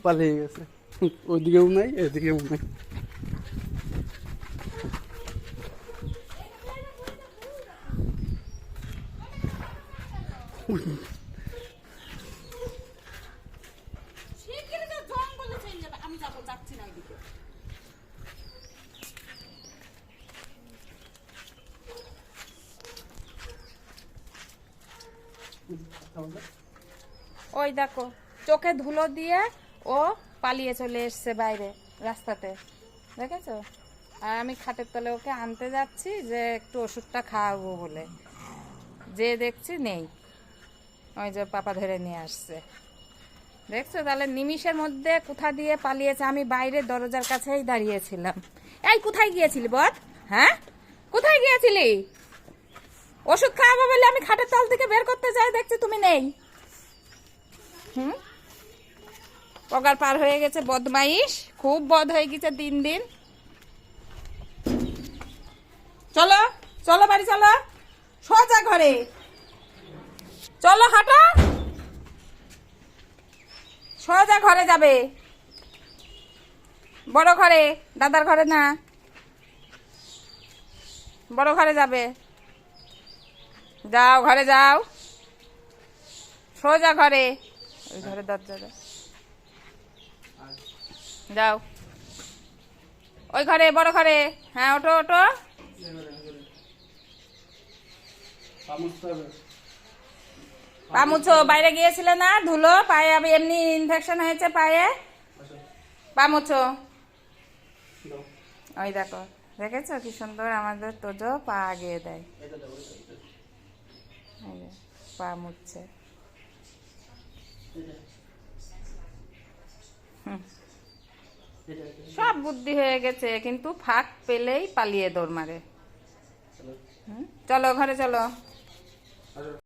পালিয়ে গেছে, ওইদিকেও নাই এদিকেও নাই। ওই দেখো চোখে ধুলো দিয়ে ও পালিয়ে চলে এসছে বাইরে রাস্তাতে, দেখেছো? আর আমি খাটের তলে ওকে আনতে যাচ্ছি যে একটু ওষুধটা খাওয়াবো বলে, যে দেখছি নেই, ওই যে পাপা ধরে নিয়ে আসছে। দেখছো তাহলে নিমিষের মধ্যে কোথা দিয়ে পালিয়েছে। আমি বাইরে দরজার কাছেই দাঁড়িয়েছিলাম। এই কোথায় গিয়েছিলি বল? হ্যাঁ কোথায় গিয়েছিলি? ওষুধ খাওয়াবো বলে আমি খাটের তল থেকে বের করতে যাই, দেখছি তুমি নেই। পগার পার হয়ে গেছে, বদমাইশ, খুব বদ হয়ে গেছে দিন দিন। চলো চলো বাড়ি চলো, সোজা ঘরে চলো, হাঁটো, সোজা ঘরে যাবে, বড় ঘরে, দাদার ঘরে না, বড় ঘরে যাবে। যাও ঘরে যাও, সোজা ঘরে, ওই ঘরে দরজা যাও, ওই ঘরে, বড় ঘরে। হ্যাঁ ওঠো ওঠো। পা মুছো, বাইরে গিয়েছিলে না, ধুলো পায়ে, আমি এমনি ইনফেকশন হয়েছে পায়ে, পা মুছো। ওই দেখো, দেখেছো কি সুন্দর আমাদের তোজো পা আগিয়ে দেয়, পা মুছছে। সব বুদ্ধি হয়ে গেছে, কিন্তু ফাঁক পেলেই পালিয়ে দৌড় মারে। চলো ঘরে চলো।